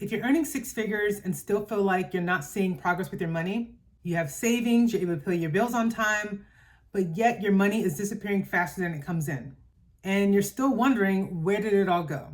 If you're earning six figures and still feel like you're not seeing progress with your money, you have savings, you're able to pay your bills on time, but yet your money is disappearing faster than it comes in. And you're still wondering, where did it all go?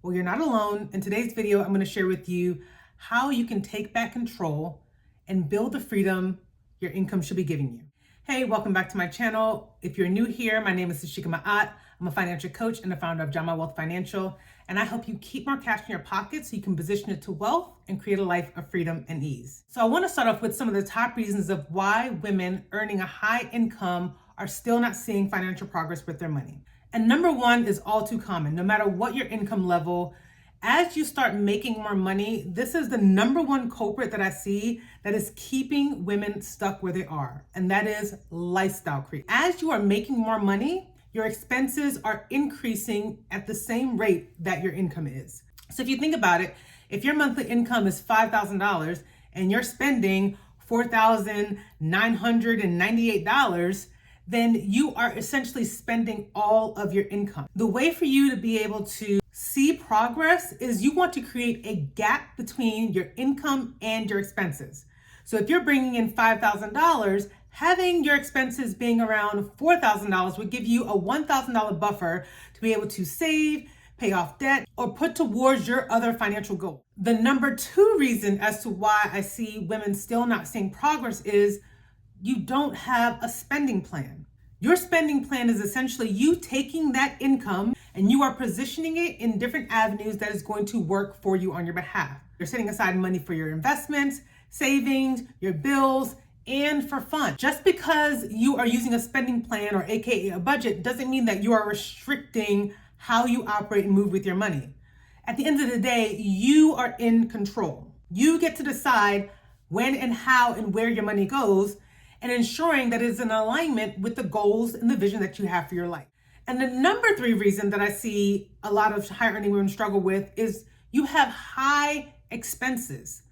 Well, you're not alone. In today's video, I'm going to share with you how you can take back control and build the freedom your income should be giving you. Hey, welcome back to my channel. If you're new here, my name is Tashika Ma'at. I'm a financial coach and the founder of Jama Wealth Financial, and I help you keep more cash in your pocket so you can position it to wealth and create a life of freedom and ease. So I want to start off with some of the top reasons of why women earning a high income are still not seeing financial progress with their money. And number one is all too common. No matter what your income level, as you start making more money, this is the number one culprit that I see that is keeping women stuck where they are, and that is lifestyle creep. As you are making more money, your expenses are increasing at the same rate that your income is. So if you think about it, if your monthly income is $5,000 and you're spending $4,998, then you are essentially spending all of your income. The way for you to be able to see progress is you want to create a gap between your income and your expenses. So if you're bringing in $5,000, having your expenses being around $4,000 would give you a $1,000 buffer to be able to save, pay off debt, or put towards your other financial goal. The number two reason as to why I see women still not seeing progress is you don't have a spending plan. Your spending plan is essentially you taking that income and you are positioning it in different avenues that is going to work for you on your behalf. You're setting aside money for your investments, savings, your bills, and for fun. Just because you are using a spending plan or AKA a budget doesn't mean that you are restricting how you operate and move with your money. At the end of the day, you are in control. You get to decide when and how and where your money goes, and ensuring that it's in alignment with the goals and the vision that you have for your life. And the number three reason that I see a lot of high earning women struggle with is you have high expenses.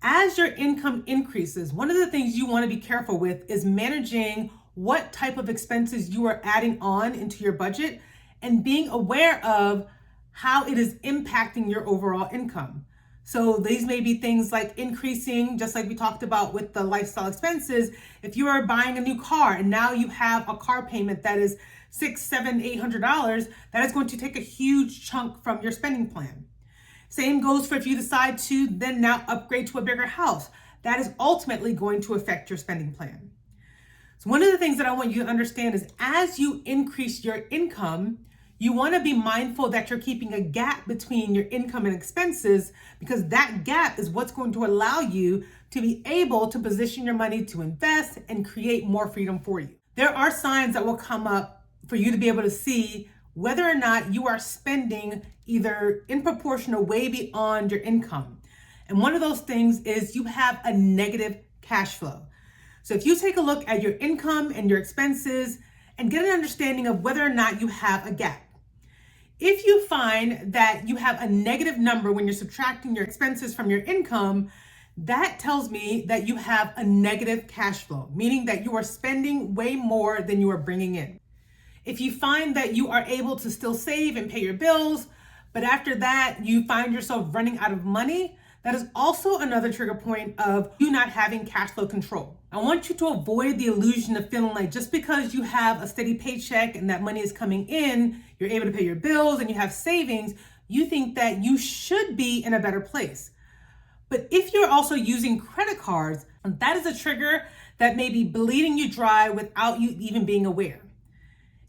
As your income increases, one of the things you want to be careful with is managing what type of expenses you are adding on into your budget and being aware of how it is impacting your overall income. So these may be things like increasing, just like we talked about with the lifestyle expenses. If you are buying a new car and now you have a car payment that is $600, $700, $800, that is going to take a huge chunk from your spending plan. Same goes for if you decide to then now upgrade to a bigger house. That is ultimately going to affect your spending plan. So one of the things that I want you to understand is as you increase your income, you want to be mindful that you're keeping a gap between your income and expenses, because that gap is what's going to allow you to be able to position your money to invest and create more freedom for you. There are signs that will come up for you to be able to see whether or not you are spending either in proportion or way beyond your income. And one of those things is you have a negative cash flow. So if you take a look at your income and your expenses and get an understanding of whether or not you have a gap. If you find that you have a negative number when you're subtracting your expenses from your income, that tells me that you have a negative cash flow, meaning that you are spending way more than you are bringing in. If you find that you are able to still save and pay your bills, but after that you find yourself running out of money, that is also another trigger point of you not having cash flow control. I want you to avoid the illusion of feeling like just because you have a steady paycheck and that money is coming in, you're able to pay your bills and you have savings, you think that you should be in a better place. But if you're also using credit cards, that is a trigger that may be bleeding you dry without you even being aware.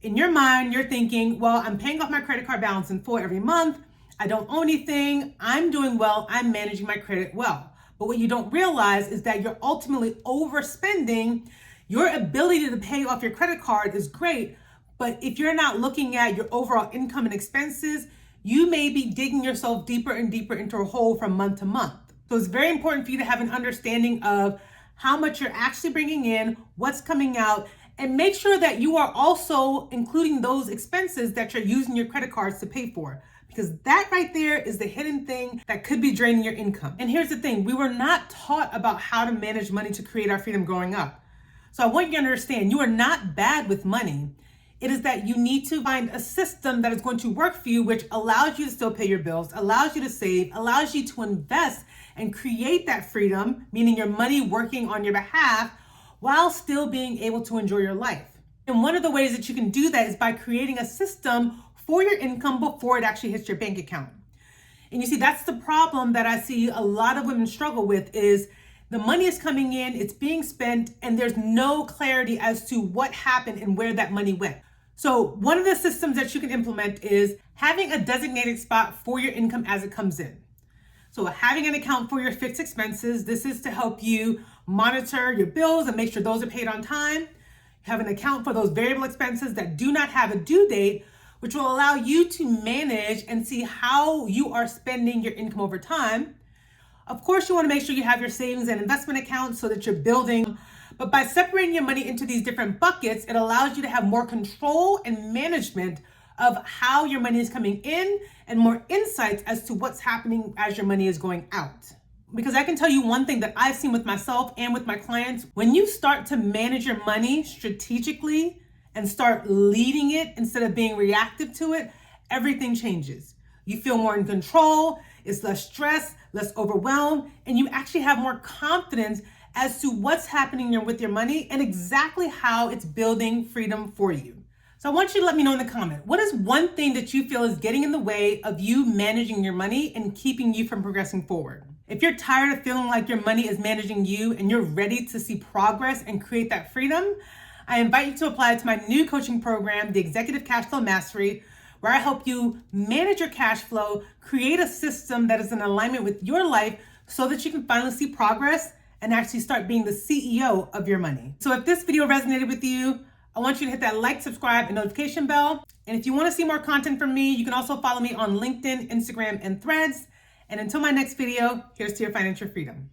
In your mind, you're thinking, well, I'm paying off my credit card balance in full every month. I don't owe anything. I'm doing well. I'm managing my credit well. But what you don't realize is that you're ultimately overspending. Your ability to pay off your credit card is great, but if you're not looking at your overall income and expenses, you may be digging yourself deeper and deeper into a hole from month to month. So it's very important for you to have an understanding of how much you're actually bringing in, what's coming out, and make sure that you are also including those expenses that you're using your credit cards to pay for. Because that right there is the hidden thing that could be draining your income. And here's the thing, we were not taught about how to manage money to create our freedom growing up. So I want you to understand, you are not bad with money. It is that you need to find a system that is going to work for you, which allows you to still pay your bills, allows you to save, allows you to invest and create that freedom, meaning your money working on your behalf while still being able to enjoy your life. And one of the ways that you can do that is by creating a system for your income before it actually hits your bank account. And you see, that's the problem that I see a lot of women struggle with is the money is coming in, it's being spent, and there's no clarity as to what happened and where that money went. So one of the systems that you can implement is having a designated spot for your income as it comes in. So having an account for your fixed expenses, this is to help you monitor your bills and make sure those are paid on time. Have an account for those variable expenses that do not have a due date, which will allow you to manage and see how you are spending your income over time. Of course, you want to make sure you have your savings and investment accounts so that you're building, but by separating your money into these different buckets, it allows you to have more control and management of how your money is coming in and more insights as to what's happening as your money is going out. Because I can tell you one thing that I've seen with myself and with my clients, when you start to manage your money strategically and start leading it instead of being reactive to it, everything changes. You feel more in control, it's less stress, less overwhelmed, and you actually have more confidence as to what's happening with your money and exactly how it's building freedom for you. So I want you to let me know in the comment, what is one thing that you feel is getting in the way of you managing your money and keeping you from progressing forward? If you're tired of feeling like your money is managing you and you're ready to see progress and create that freedom, I invite you to apply to my new coaching program, the Executive Cash Flow Mastery, where I help you manage your cash flow, create a system that is in alignment with your life so that you can finally see progress and actually start being the CEO of your money. So if this video resonated with you, I want you to hit that like, subscribe, and notification bell. And if you want to see more content from me, you can also follow me on LinkedIn, Instagram, and Threads. And until my next video, here's to your financial freedom.